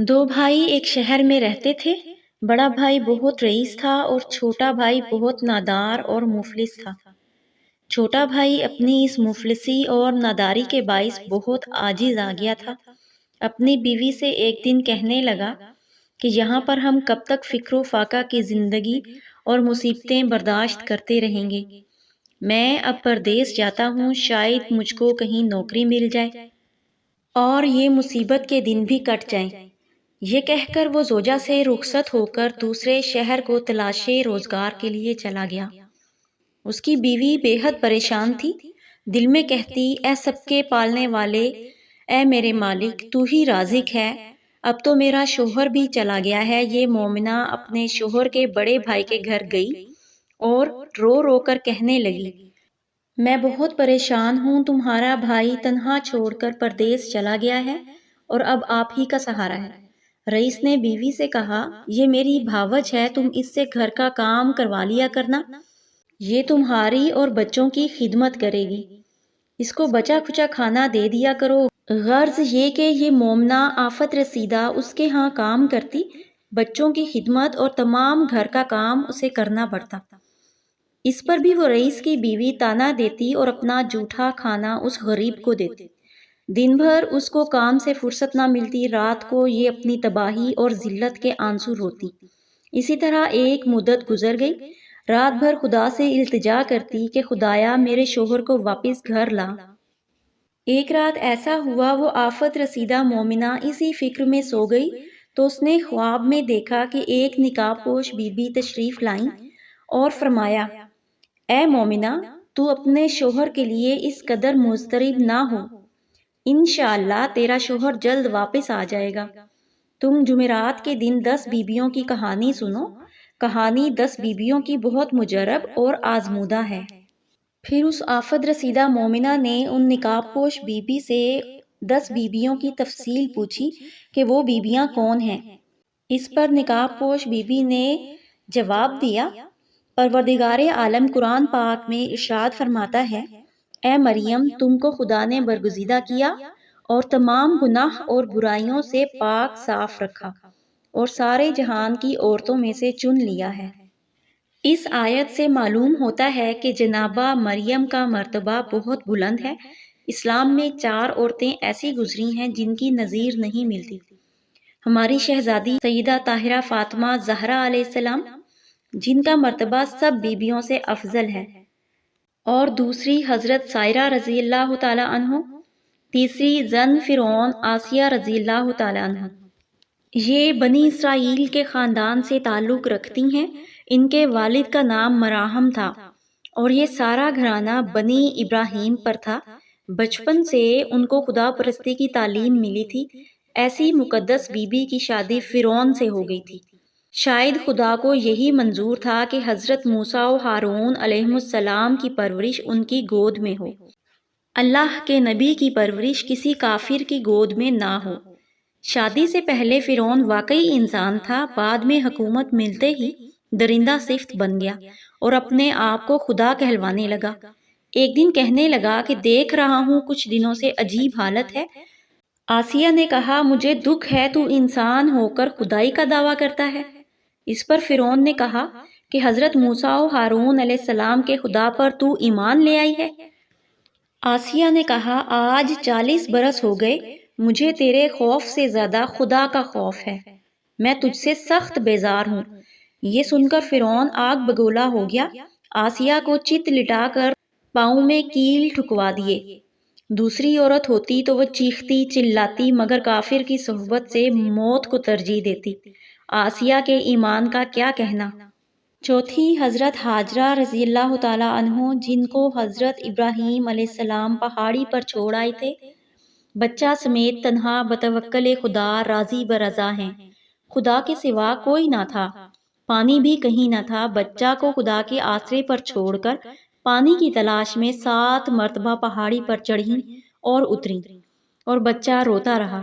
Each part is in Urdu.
دو بھائی ایک شہر میں رہتے تھے۔ بڑا بھائی بہت رئیس تھا اور چھوٹا بھائی بہت نادار اور مفلس تھا۔ چھوٹا بھائی اپنی اس مفلسی اور ناداری کے باعث بہت عاجز آ گیا تھا۔ اپنی بیوی سے ایک دن کہنے لگا کہ یہاں پر ہم کب تک فکر و فاقہ کی زندگی اور مصیبتیں برداشت کرتے رہیں گے؟ میں اب پردیس جاتا ہوں، شاید مجھ کو کہیں نوکری مل جائے اور یہ مصیبت کے دن بھی کٹ جائیں۔ یہ کہہ کر وہ زوجہ سے رخصت ہو کر دوسرے شہر کو تلاش روزگار کے لیے چلا گیا۔ اس کی بیوی بے حد پریشان تھی، دل میں کہتی، اے سب کے پالنے والے، اے میرے مالک، تو ہی رازق ہے، اب تو میرا شوہر بھی چلا گیا ہے۔ یہ مومنہ اپنے شوہر کے بڑے بھائی کے گھر گئی اور رو رو کر کہنے لگی، میں بہت پریشان ہوں، تمہارا بھائی تنہا چھوڑ کر پردیس چلا گیا ہے اور اب آپ ہی کا سہارا ہے۔ رئیس نے بیوی سے کہا، یہ میری بھاوج ہے، تم اس سے گھر کا کام کروا لیا کرنا، یہ تمہاری اور بچوں کی خدمت کرے گی، اس کو بچا کھچا کھانا دے دیا کرو۔ غرض یہ کہ یہ مومنہ آفت رسیدہ اس کے ہاں کام کرتی، بچوں کی خدمت اور تمام گھر کا کام اسے کرنا پڑتا۔ اس پر بھی وہ رئیس کی بیوی طعنہ دیتی اور اپنا جھوٹا کھانا اس غریب کو دیتی۔ دن بھر اس کو کام سے فرصت نہ ملتی، رات کو یہ اپنی تباہی اور ذلت کے آنسو روتی۔ اسی طرح ایک مدت گزر گئی، رات بھر خدا سے التجا کرتی کہ خدایا میرے شوہر کو واپس گھر لا۔ ایک رات ایسا ہوا، وہ آفت رسیدہ مومنہ اسی فکر میں سو گئی تو اس نے خواب میں دیکھا کہ ایک نقاب پوش بی بی تشریف لائیں اور فرمایا، اے مومنہ، تو اپنے شوہر کے لیے اس قدر مضطرب نہ ہو، انشاءاللہ تیرا شوہر جلد واپس آ جائے گا۔ تم جمعرات کے دن 10 بیویوں کی کہانی سنو، کہانی 10 بیویوں کی بہت مجرب اور آزمودہ ہے۔ پھر اس آفت رسیدہ مومنہ نے ان نقاب پوش بی بی سے 10 بیویوں کی تفصیل پوچھی کہ وہ بیویاں کون ہیں۔ اس پر نقاب پوش بی بی نے جواب دیا، پروردگار عالم قرآن پاک میں ارشاد فرماتا ہے، اے مریم، تم کو خدا نے برگزیدہ کیا اور تمام گناہ اور برائیوں سے پاک صاف رکھا اور سارے جہان کی عورتوں میں سے چن لیا ہے۔ اس آیت سے معلوم ہوتا ہے کہ جنابہ مریم کا مرتبہ بہت بلند ہے۔ اسلام میں 4 عورتیں ایسی گزری ہیں جن کی نظیر نہیں ملتی۔ ہماری شہزادی سیدہ طاہرہ فاطمہ زہرا علیہ السلام، جن کا مرتبہ سب بیبیوں سے افضل ہے، اور دوسری حضرت سائرہ رضی اللہ تعالی عنہ، تیسری زن فرعون آسیہ رضی اللہ تعالی عنہ۔ یہ بنی اسرائیل کے خاندان سے تعلق رکھتی ہیں۔ ان کے والد کا نام مراحم تھا اور یہ سارا گھرانہ بنی ابراہیم پر تھا۔ بچپن سے ان کو خدا پرستی کی تعلیم ملی تھی۔ ایسی مقدس بی بی کی شادی فرعون سے ہو گئی تھی۔ شاید خدا کو یہی منظور تھا کہ حضرت موسیٰ و ہارون علیہم السلام کی پرورش ان کی گود میں ہو، اللہ کے نبی کی پرورش کسی کافر کی گود میں نہ ہو۔ شادی سے پہلے فرعون واقعی انسان تھا، بعد میں حکومت ملتے ہی درندہ صفت بن گیا اور اپنے آپ کو خدا کہلوانے لگا۔ ایک دن کہنے لگا کہ دیکھ رہا ہوں کچھ دنوں سے عجیب حالت ہے۔ آسیہ نے کہا، مجھے دکھ ہے، تو انسان ہو کر خدائی کا دعویٰ کرتا ہے۔ اس پر فرعون نے کہا کہ حضرت موسیٰ و ہارون علیہ السلام کے خدا پر تو ایمان لے آئی ہے۔ آسیہ نے کہا، آج 40 برس ہو گئے، مجھے تیرے خوف سے زیادہ خدا کا خوف ہے، میں تجھ سے سخت بیزار ہوں۔ یہ سن کر فرعون آگ بگولا ہو گیا، آسیہ کو چت لٹا کر پاؤں میں کیل ٹھکوا دیے۔ دوسری عورت ہوتی تو وہ چیختی چلاتی مگر کافر کی صحبت سے موت کو ترجیح دیتی۔ آسیہ کے ایمان کا کیا کہنا۔ چوتھی حضرت ہاجرہ رضی اللہ تعالی عنہ، جن کو حضرت ابراہیم علیہ السلام پہاڑی پر چھوڑ آئے تھے، بچہ سمیت تنہا بتوکل خدا راضی برضا ہیں۔ خدا کے سوا کوئی نہ تھا، پانی بھی کہیں نہ تھا۔ بچہ کو خدا کے آسرے پر چھوڑ کر پانی کی تلاش میں 7 مرتبہ پہاڑی پر چڑھیں اور اتریں، اور بچہ روتا رہا۔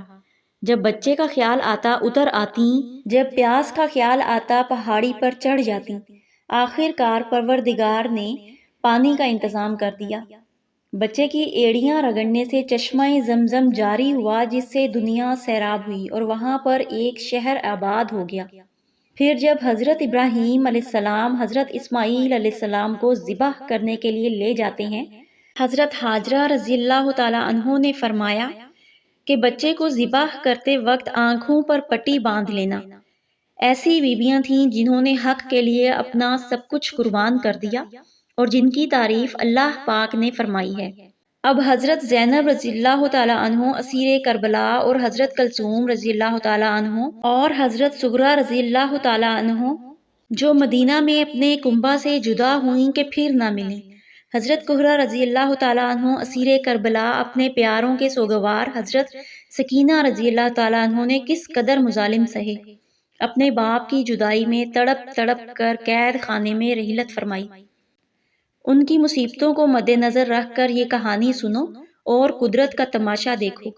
جب بچے کا خیال آتا اتر آتیں، جب پیاس کا خیال آتا پہاڑی پر چڑھ جاتیں۔ آخر کار پروردگار نے پانی کا انتظام کر دیا۔ بچے کی ایڑیاں رگڑنے سے چشمہ زمزم جاری ہوا جس سے دنیا سیراب ہوئی اور وہاں پر ایک شہر آباد ہو گیا۔ پھر جب حضرت ابراہیم علیہ السلام حضرت اسماعیل علیہ السلام کو ذبح کرنے کے لیے لے جاتے ہیں، حضرت حاجرہ رضی اللہ تعالی عنہ نے فرمایا کہ بچے کو ذبح کرتے وقت آنکھوں پر پٹی باندھ لینا۔ ایسی بیویاں تھیں جنہوں نے حق کے لیے اپنا سب کچھ قربان کر دیا اور جن کی تعریف اللہ پاک نے فرمائی ہے۔ اب حضرت زینب رضی اللہ تعالیٰ عنہ اسیر کربلا اور حضرت کلثوم رضی اللہ تعالیٰ عنہ اور حضرت سغرا رضی اللہ تعالیٰ عنہ جو مدینہ میں اپنے کنبہ سے جدا ہوئیں کہ پھر نہ ملیں۔ حضرت کہرہ رضی اللہ تعالیٰ عنہ اسیر کربلا اپنے پیاروں کے سوگوار حضرت سکینہ رضی اللہ تعالیٰ عنہ نے کس قدر مظالم سہے، اپنے باپ کی جدائی میں تڑپ تڑپ کر قید خانے میں رحلت فرمائی۔ ان کی مصیبتوں کو مد نظر رکھ کر یہ کہانی سنو اور قدرت کا تماشا دیکھو۔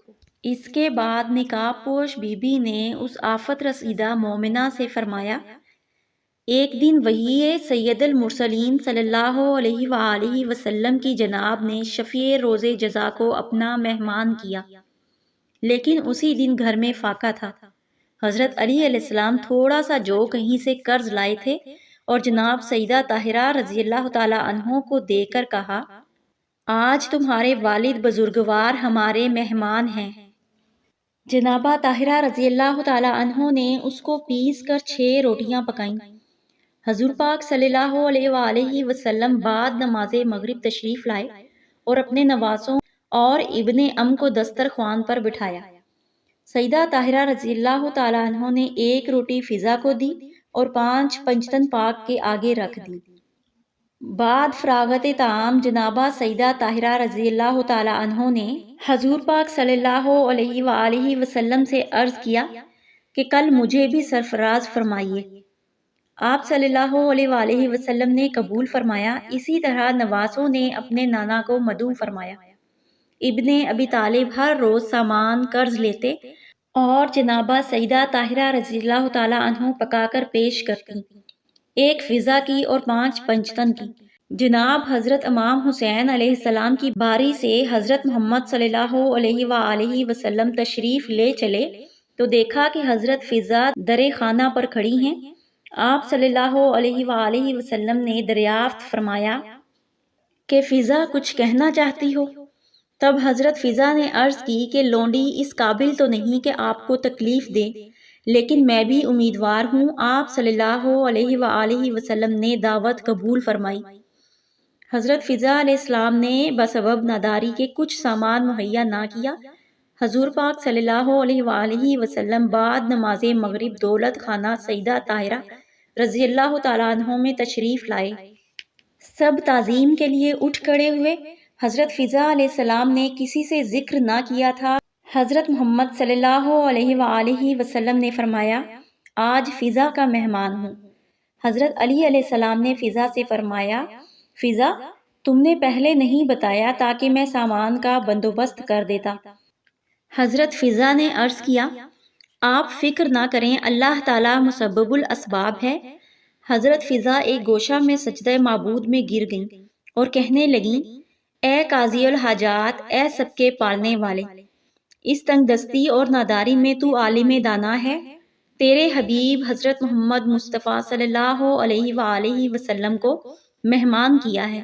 اس کے بعد نقاب پوش بی بی نے اس آفت رسیدہ مومنہ سے فرمایا، ایک دن وحی سید المرسلین صلی اللہ علیہ وآلہ وسلم کی جناب نے شفیع روز جزا کو اپنا مہمان کیا، لیکن اسی دن گھر میں فاقہ تھا۔ حضرت علی علیہ السلام تھوڑا سا جو کہیں سے قرض لائے تھے اور جناب سیدہ طاہرہ رضی اللہ تعالی عنہ کو دے کر کہا، آج تمہارے والد بزرگوار ہمارے مہمان ہیں۔ جنابہ طاہرہ رضی اللہ تعالی عنہ نے اس کو پیس کر 6 روٹیاں پکائیں۔ حضور پاک صلی اللہ علیہ وآلہ وسلم بعد نماز مغرب تشریف لائے اور اپنے نواسوں اور ابن ام کو دسترخوان پر بٹھایا۔ سیدہ طاہرہ رضی اللہ تعالی عنہ نے 1 روٹی فضا کو دی اور 5 پنجتن پاک کے آگے رکھ دی۔ بعد فراغت طعام جنابہ سیدہ طاہرہ رضی اللہ تعالی عنہ نے حضور پاک صلی اللہ علیہ وآلہ وسلم سے عرض کیا کہ کل مجھے بھی سرفراز فرمائیے۔ آپ صلی اللہ علیہ وآلہ وسلم نے قبول فرمایا۔ اسی طرح نواسوں نے اپنے نانا کو مدعو فرمایا۔ ابن ابی طالب ہر روز سامان قرض لیتے اور جنابہ سیدہ طاہرہ رضی اللہ تعالی عنہ پکا کر پیش کرتی، 1 فضا کی اور 5 پنجتن کی۔ جناب حضرت امام حسین علیہ السلام کی باری سے حضرت محمد صلی اللہ علیہ وآلہ وسلم تشریف لے چلے تو دیکھا کہ حضرت فضا در خانہ پر کھڑی ہیں۔ آپ صلی اللہ علیہ وآلہ وسلم نے دریافت فرمایا کہ فضا کچھ کہنا چاہتی ہو؟ تب حضرت فضا نے عرض کی کہ لونڈی اس قابل تو نہیں کہ آپ کو تکلیف دے، لیکن میں بھی امیدوار ہوں۔ آپ صلی اللہ علیہ وآلہ وسلم نے دعوت قبول فرمائی۔ حضرت فضا علیہ السلام نے بسبب ناداری کے کچھ سامان مہیا نہ کیا۔ حضور پاک صلی اللہ علیہ وآلہ وسلم بعد نماز مغرب دولت خانہ سیدہ طاہرہ رضی اللہ تعالیٰ عنہ میں تشریف لائے۔ سب تعظیم کے لیے اٹھ کھڑے ہوئے۔ حضرت فضا علیہ السلام نے کسی سے ذکر نہ کیا تھا۔ حضرت محمد صلی اللہ علیہ وآلہ وسلم نے فرمایا، آج فضا کا مہمان ہوں۔ حضرت علی علیہ السلام نے فضا سے فرمایا، فضا تم نے پہلے نہیں بتایا تاکہ میں سامان کا بندوبست کر دیتا۔ حضرت فضا نے عرض کیا، آپ فکر نہ کریں، اللہ تعالیٰ مسبب الاسباب ہے۔ حضرت فضا ایک گوشہ میں سجدہ معبود میں گر گئیں اور کہنے لگیں، اے قاضی الحاجات، اے سب کے پالنے والے، اس تنگ دستی اور ناداری میں تو عالم دانا ہے۔ تیرے حبیب حضرت محمد مصطفیٰ صلی اللہ علیہ وآلہ وسلم کو مہمان کیا ہے۔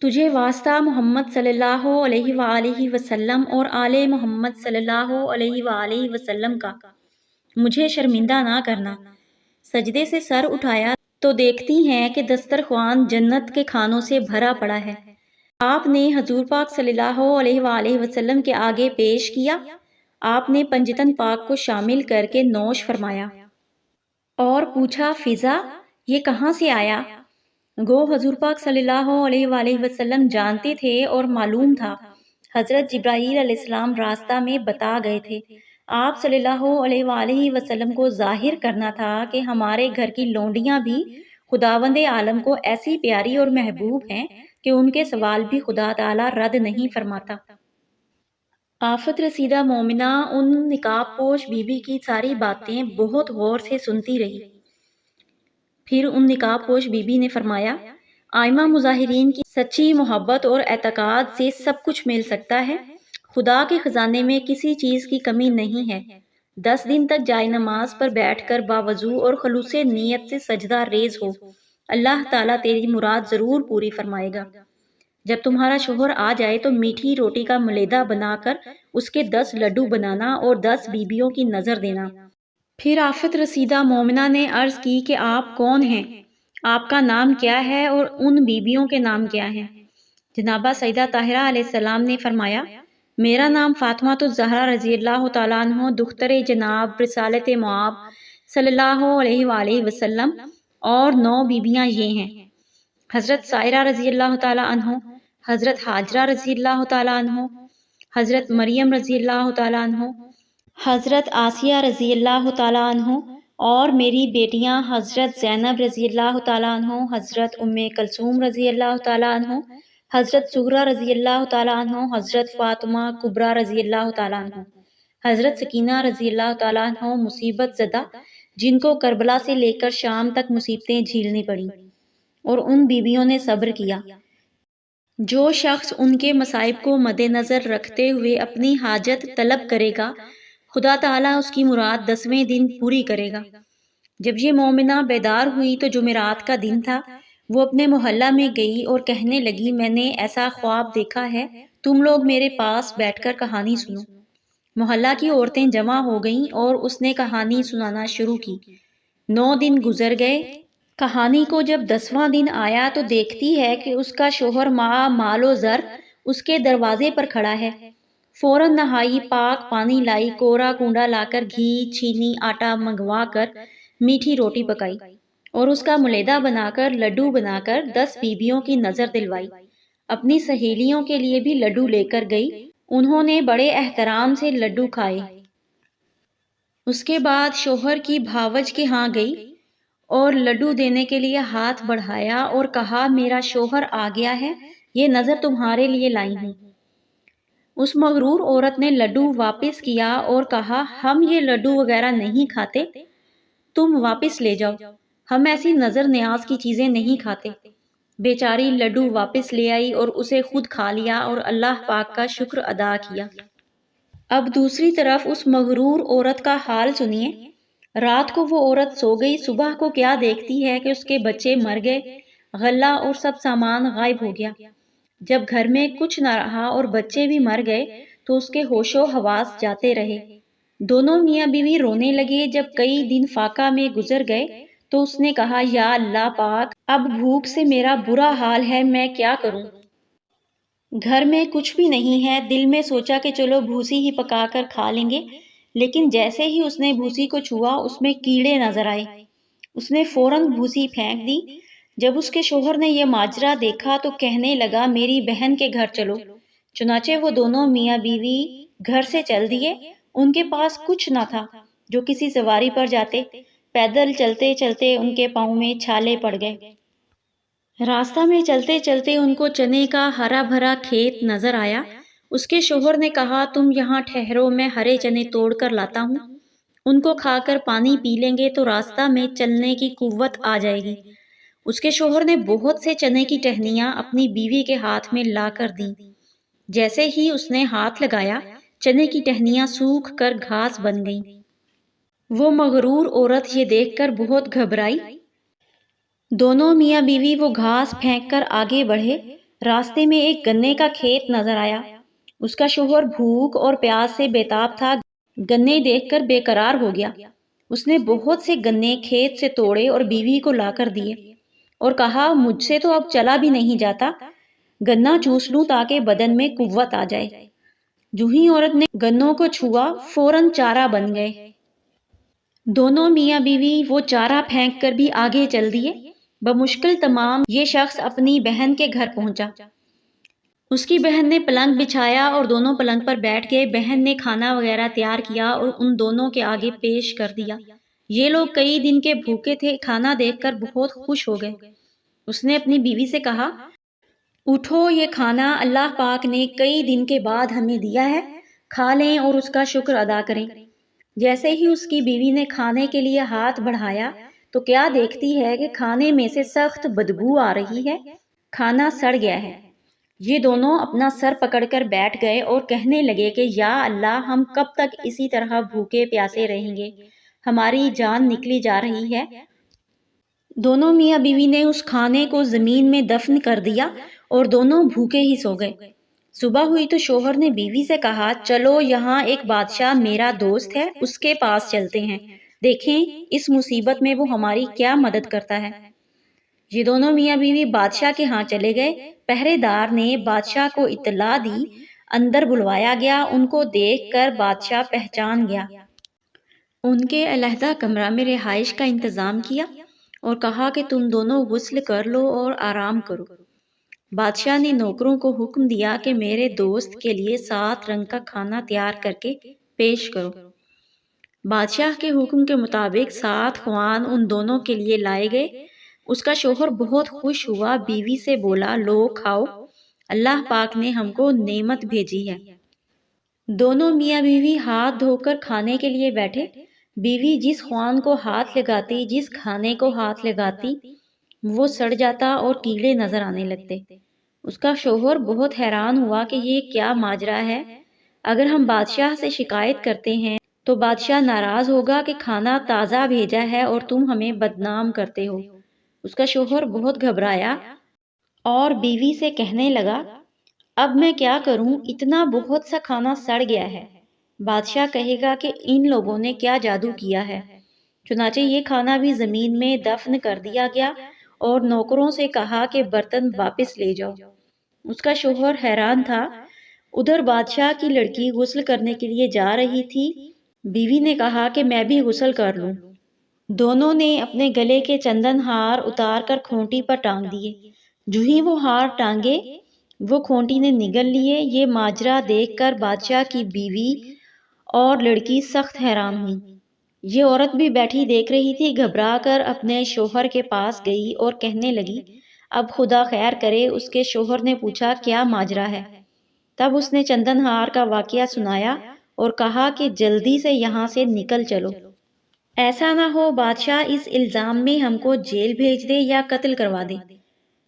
تجھے واسطہ محمد صلی اللہ علیہ وآلہ وسلم اور آل محمد صلی اللہ علیہ وآلہ وسلم کا، مجھے شرمندہ نہ کرنا۔ سجدے سے سر اٹھایا تو دیکھتی ہیں کہ دسترخوان جنت کے کھانوں سے بھرا پڑا ہے۔ آپ نے حضور پاک صلی اللہ علیہ وآلہ وسلم کے آگے پیش کیا۔ آپ نے پنجتن پاک کو شامل کر کے نوش فرمایا اور پوچھا، فضا یہ کہاں سے آیا؟ گو حضور پاک صلی اللہ علیہ وآلہ وسلم جانتے تھے اور معلوم تھا۔ حضرت جبرائیل علیہ السلام راستہ میں بتا گئے تھے۔ آپ صلی اللہ علیہ وآلہ وسلم کو ظاہر کرنا تھا کہ ہمارے گھر کی لونڈیاں بھی خداوند عالم کو ایسی پیاری اور محبوب ہیں کہ ان کے سوال بھی خدا تعالیٰ رد نہیں فرماتا۔ آفت رسیدہ مومنہ ان نقاب پوش بی بی کی ساری باتیں بہت غور سے سنتی رہی۔ پھر ان نقاب پوش بی بی نے فرمایا، آئمہ مظاہرین کی سچی محبت اور اعتقاد سے سب کچھ مل سکتا ہے۔ خدا کے خزانے میں کسی چیز کی کمی نہیں ہے۔ 10 دن تک جائے نماز پر بیٹھ کر باوضو اور خلوص نیت سے سجدہ ریز ہو، اللہ تعالیٰ تیری مراد ضرور پوری فرمائے گا۔ جب تمہارا شوہر آ جائے تو میٹھی روٹی کا ملیدہ بنا کر اس کے 10 لڈو بنانا اور 10 بیویوں کی نظر دینا۔ پھر آفت رسیدہ مومنہ نے عرض کی کہ آپ کون ہیں؟ آپ کا نام کیا ہے اور ان بیویوں کے نام کیا ہیں؟ جنابہ سیدہ طاہرہ علیہ السلام نے فرمایا، میرا نام فاطمہ الزہرا رضی اللہ تعالیٰ عنہ دختر جناب رسالت معاب صلی اللہ علیہ وآلہ وسلم، اور 9 بیویاں یہ ہیں: حضرت سائرہ رضی اللہ تعالیٰ عنہ، حضرت حاجرہ رضی اللہ تعالیٰ عنہ، حضرت مریم رضی اللہ تعالیٰ عنہ، حضرت آسیہ رضی اللہ تعالیٰ عنہ، اور میری بیٹیاں حضرت زینب رضی اللہ تعالیٰ عنہ، حضرت ام کلثوم رضی اللہ تعالیٰ عنہ، حضرت زہرہ رضی اللہ تعالیٰ عنہ، حضرت فاطمہ کبریٰ رضی اللہ تعالیٰ عنہ، حضرت سکینہ رضی اللہ تعالیٰ عنہ، مصیبت زدہ جن کو کربلا سے لے کر شام تک مصیبتیں جھیلنی پڑیں، اور ان بیویوں نے صبر کیا۔ جو شخص ان کے مصائب کو مد نظر رکھتے ہوئے اپنی حاجت طلب کرے گا، خدا تعالیٰ اس کی مراد 10ویں دن پوری کرے گا۔ جب یہ مومنہ بیدار ہوئی تو جمعرات کا دن تھا۔ وہ اپنے محلہ میں گئی اور کہنے لگی، میں نے ایسا خواب دیکھا ہے، تم لوگ میرے پاس بیٹھ کر کہانی سنو۔ محلہ کی عورتیں جمع ہو گئیں اور اس نے کہانی سنانا شروع کی۔ 9 دن گزر گئے۔ کہانی کو جب 10واں دن آیا تو دیکھتی ہے کہ اس کا شوہر مال و زر اس کے دروازے پر کھڑا ہے۔ فوراً نہائی، پاک پانی لائی، کوڑا کنڈا لا کر گھی، چینی، آٹا منگوا کر میٹھی روٹی پکائی اور اس کا ملیدہ بنا کر لڈو بنا کر 10 بیویوں کی نظر دلوائی۔ اپنی سہیلیوں کے لیے بھی لڈو لے کر گئی۔ انہوں نے بڑے احترام سے لڈو کھائے۔ اس کے بعد شوہر کی بھاوج کے ہاں گئی اور لڈو دینے کے لیے ہاتھ بڑھایا اور کہا، میرا شوہر آ گیا ہے، یہ نظر تمہارے لیے لائی ہوں۔ اس مغرور عورت نے لڈو واپس کیا اور کہا، ہم یہ لڈو وغیرہ نہیں کھاتے، تم واپس لے جاؤ، ہم ایسی نظر نیاز کی چیزیں نہیں کھاتے۔ بیچاری لڈو واپس لے آئی اور اسے خود کھا لیا اور اللہ پاک کا شکر ادا کیا۔ اب دوسری طرف اس مغرور عورت کا حال سنیے۔ رات کو وہ عورت سو گئی، صبح کو کیا دیکھتی ہے کہ اس کے بچے مر گئے، غلہ اور سب سامان غائب ہو گیا۔ جب گھر میں کچھ نہ رہا اور بچے بھی مر گئے تو اس کے ہوش و حواس جاتے رہے۔ دونوں میاں بیوی رونے لگے۔ جب کئی دن فاقہ میں گزر گئے تو اس نے کہا، یا اللہ پاک، اب بھوک سے میرا برا حال ہے، میں کیا کروں؟ گھر میں کچھ بھی نہیں ہے۔ دل میں سوچا کہ چلو بھوسی ہی پکا کر کھا لیں گے، لیکن جیسے ہی اس نے بھوسی کو چھوا اس میں کیڑے نظر آئے۔ اس نے فوراً بھوسی پھینک دی۔ جب اس کے شوہر نے یہ ماجرا دیکھا تو کہنے لگا، میری بہن کے گھر چلو۔ چنانچہ وہ دونوں میاں بیوی گھر سے چل دیے۔ ان کے پاس کچھ نہ تھا جو کسی سواری پر جاتے۔ پیدل چلتے چلتے ان کے پاؤں میں چھالے پڑ گئے۔ راستہ میں چلتے چلتے ان کو چنے کا ہرا بھرا کھیت نظر آیا۔ اس کے شوہر نے کہا، تم یہاں ٹھہرو، میں ہرے چنے توڑ کر لاتا ہوں، ان کو کھا کر پانی پی لیں گے تو راستہ میں چلنے کی قوت آ جائے گی۔ اس کے شوہر نے بہت سے چنے کی ٹہنیاں اپنی بیوی کے ہاتھ میں لا کر دیں۔ جیسے ہی اس نے ہاتھ لگایا، چنے کی ٹہنیاں سوکھ کر گھاس بن گئیں۔ وہ مغرور عورت یہ دیکھ کر بہت گھبرائی۔ دونوں میاں بیوی وہ گھاس پھینک کر آگے بڑھے۔ راستے میں ایک گنے کا کھیت نظر آیا۔ اس کا شوہر بھوک اور پیاس سے بے تاب تھا، گنے دیکھ کر بے قرار ہو گیا۔ اس نے بہت سے گنے کھیت سے توڑے اور بیوی کو لا کر دیے اور کہا، مجھ سے تو اب چلا بھی نہیں جاتا، گنا چوس لوں تاکہ بدن میں قوت آ جائے۔ جو ہی عورت نے گنوں کو چھوا، فوراً چارہ بن گئے۔ دونوں میاں بیوی وہ چارہ پھینک کر بھی آگے چل دیے۔ بمشکل تمام یہ شخص اپنی بہن کے گھر پہنچا۔ اس کی بہن نے پلنگ بچھایا اور دونوں پلنگ پر بیٹھ گئے۔ بہن نے کھانا وغیرہ تیار کیا اور ان دونوں کے آگے پیش کر دیا۔ یہ لوگ کئی دن کے بھوکے تھے، کھانا دیکھ کر بہت خوش ہو گئے۔ اس نے اپنی بیوی سے کہا، اٹھو، یہ کھانا اللہ پاک نے کئی دن کے بعد ہمیں دیا ہے، کھا لیں اور اس کا شکر ادا کریں۔ جیسے ہی اس کی بیوی نے کھانے کے لیے ہاتھ بڑھایا تو کیا دیکھتی ہے کہ کھانے میں سے سخت بدبو آ رہی ہے۔ کھانا سڑ گیا ہے۔ یہ دونوں اپنا سر پکڑ کر بیٹھ گئے اور کہنے لگے کہ یا اللہ، ہم کب تک اسی طرح بھوکے پیاسے رہیں گے؟ ہماری جان نکلی جا رہی ہے۔ دونوں میاں بیوی نے اس کھانے کو زمین میں دفن کر دیا اور دونوں بھوکے ہی سو گئے۔ صبح ہوئی تو شوہر نے بیوی سے کہا، چلو یہاں ایک بادشاہ میرا دوست ہے، اس کے پاس چلتے ہیں، دیکھیں اس مصیبت میں وہ ہماری کیا مدد کرتا ہے۔ یہ دونوں میاں بیوی بادشاہ کے ہاں چلے گئے۔ پہرے دار نے بادشاہ کو اطلاع دی، اندر بلوایا گیا۔ ان کو دیکھ کر بادشاہ پہچان گیا۔ ان کے علیحدہ کمرہ میں رہائش کا انتظام کیا اور کہا کہ تم دونوں غسل کر لو اور آرام کرو۔ بادشاہ نے نوکروں کو حکم دیا کہ میرے دوست کے لیے 7 رنگ کا کھانا تیار کر کے پیش کرو۔ بادشاہ کے حکم کے مطابق 7 خوان ان دونوں کے لیے لائے گئے۔ اس کا شوہر بہت خوش ہوا، بیوی سے بولا، لو کھاؤ، اللہ پاک نے ہم کو نعمت بھیجی ہے۔ دونوں میاں بیوی ہاتھ دھو کر کھانے کے لیے بیٹھے۔ بیوی جس خوان کو ہاتھ لگاتی، جس کھانے کو ہاتھ لگاتی، وہ سڑ جاتا اور کیڑے نظر آنے لگتے۔ اس کا شوہر بہت حیران ہوا کہ یہ کیا ماجرا ہے، اگر ہم بادشاہ سے شکایت کرتے ہیں تو بادشاہ ناراض ہوگا کہ کھانا تازہ بھیجا ہے اور تم ہمیں بدنام کرتے ہو۔ اس کا شوہر بہت گھبرایا اور بیوی سے کہنے لگا، اب میں کیا کروں، اتنا بہت سا کھانا سڑ گیا ہے، بادشاہ کہے گا کہ ان لوگوں نے کیا جادو کیا ہے۔ چنانچہ یہ کھانا بھی زمین میں دفن کر دیا گیا اور نوکروں سے کہا کہ برتن واپس لے جاؤ۔ اس کا شوہر حیران تھا۔ ادھر بادشاہ کی لڑکی غسل کرنے کے لیے جا رہی تھی۔ بیوی نے کہا کہ میں بھی غسل کر لوں۔ دونوں نے اپنے گلے کے چندن ہار اتار کر کھونٹی پر ٹانگ دیے۔ جو ہی وہ ہار ٹانگے، وہ کھونٹی نے نگل لیے۔ یہ ماجرا دیکھ کر بادشاہ کی بیوی اور لڑکی سخت حیران ہوئی۔ یہ عورت بھی بیٹھی دیکھ رہی تھی، گھبرا کر اپنے شوہر کے پاس گئی اور کہنے لگی، اب خدا خیر کرے۔ اس کے شوہر نے پوچھا، کیا ماجرا ہے؟ تب اس نے چندن ہار کا واقعہ سنایا اور کہا کہ جلدی سے یہاں سے نکل چلو، ایسا نہ ہو بادشاہ اس الزام میں ہم کو جیل بھیج دے یا قتل کروا دے۔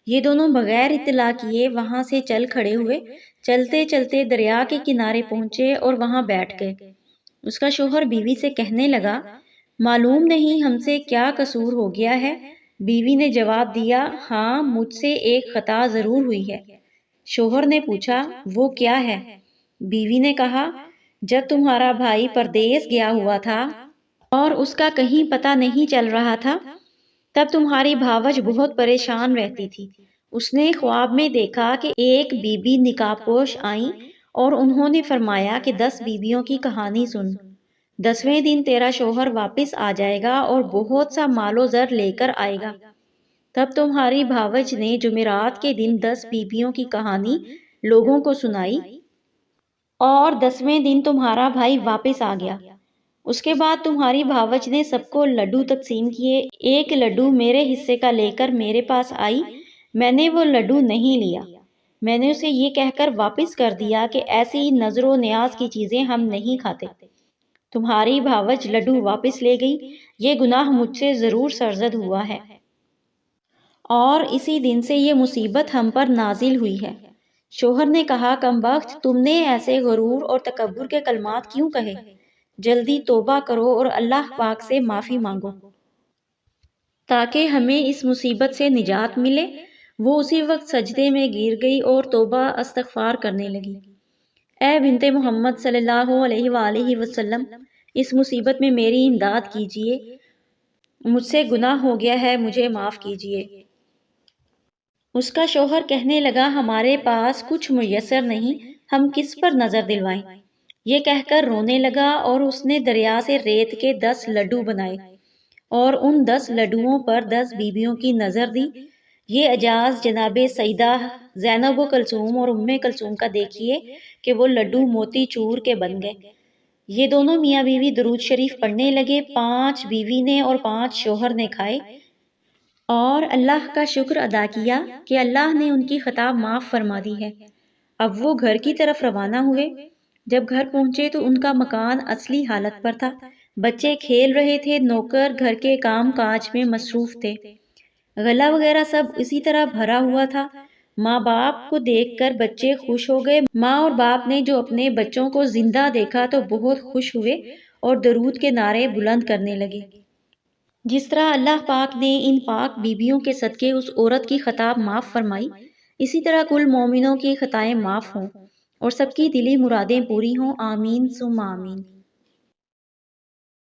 یہ دونوں بغیر اطلاع کیے وہاں سے چل کھڑے ہوئے۔ چلتے چلتے دریا کے کنارے پہنچے اور وہاں بیٹھ گئے۔ اس کا شوہر بیوی سے کہنے لگا، معلوم نہیں ہم سے کیا قصور ہو گیا ہے۔ بیوی نے جواب دیا، ہاں مجھ سے ایک خطا ضرور ہوئی ہے۔ شوہر نے پوچھا، وہ کیا ہے؟ بیوی نے کہا، جب تمہارا بھائی پردیس گیا ہوا تھا اور اس کا کہیں پتہ نہیں چل رہا تھا، تب تمہاری بھاوج بہت پریشان رہتی تھی۔ اس نے خواب میں دیکھا کہ ایک بی بی نقاب پوش آئیں اور انہوں نے فرمایا کہ 10 بیویوں کی کہانی سن، 10ویں دن تیرا شوہر واپس آ جائے گا اور بہت سا مال و زر لے کر آئے گا۔ تب تمہاری بھاوج نے جمعرات کے دن 10 بیویوں کی کہانی لوگوں کو سنائی اور 10ویں دن تمہارا بھائی واپس آ گیا۔ اس کے بعد تمہاری بھاوج نے سب کو لڈو تقسیم کیے۔ ایک لڈو میرے حصے کا لے کر میرے پاس آئی، میں نے وہ لڈو نہیں لیا۔ میں نے اسے یہ کہہ کر واپس کر دیا کہ ایسی نظر و نیاز کی چیزیں ہم نہیں کھاتے۔ تمہاری بھاوج لڈو واپس لے گئی۔ یہ گناہ مجھ سے ضرور سرزد ہوا ہے اور اسی دن سے یہ مصیبت ہم پر نازل ہوئی ہے۔ شوہر نے کہا، کم بخت، تم نے ایسے غرور اور تکبر کے کلمات کیوں کہے؟ جلدی توبہ کرو اور اللہ پاک سے معافی مانگو تاکہ ہمیں اس مصیبت سے نجات ملے۔ وہ اسی وقت سجدے میں گر گئی اور توبہ استغفار کرنے لگی، اے بنت محمد صلی اللہ علیہ وآلہ وسلم، اس مصیبت میں میری امداد کیجیے، مجھ سے گناہ ہو گیا ہے، مجھے معاف کیجیے۔ اس کا شوہر کہنے لگا، ہمارے پاس کچھ میسر نہیں، ہم کس پر نظر دلوائیں؟ یہ کہہ کر رونے لگا اور اس نے دریا سے ریت کے 10 لڈو بنائے اور ان 10 لڈوؤں پر 10 بیویوں کی نظر دی۔ یہ اعجاز جناب سیدہ زینب و کلثوم اور ام کلثوم کا دیکھیے کہ وہ لڈو موتی چور کے بن گئے۔ یہ دونوں میاں بیوی درود شریف پڑھنے لگے۔ 5 بیوی نے اور 5 شوہر نے کھائے اور اللہ کا شکر ادا کیا کہ اللہ نے ان کی خطا معاف فرما دی ہے۔ اب وہ گھر کی طرف روانہ ہوئے۔ جب گھر پہنچے تو ان کا مکان اصلی حالت پر تھا۔ بچے کھیل رہے تھے، نوکر گھر کے کام کاج میں مصروف تھے، غلہ وغیرہ سب اسی طرح بھرا ہوا تھا۔ ماں باپ کو دیکھ کر بچے خوش ہو گئے۔ ماں اور باپ نے جو اپنے بچوں کو زندہ دیکھا تو بہت خوش ہوئے اور درود کے نعرے بلند کرنے لگے۔ جس طرح اللہ پاک نے ان پاک بیویوں کے صدقے اس عورت کی خطا معاف فرمائی، اسی طرح کل مومنوں کی خطائیں معاف ہوں اور سب کی دلی مرادیں پوری ہوں، آمین ثم آمین۔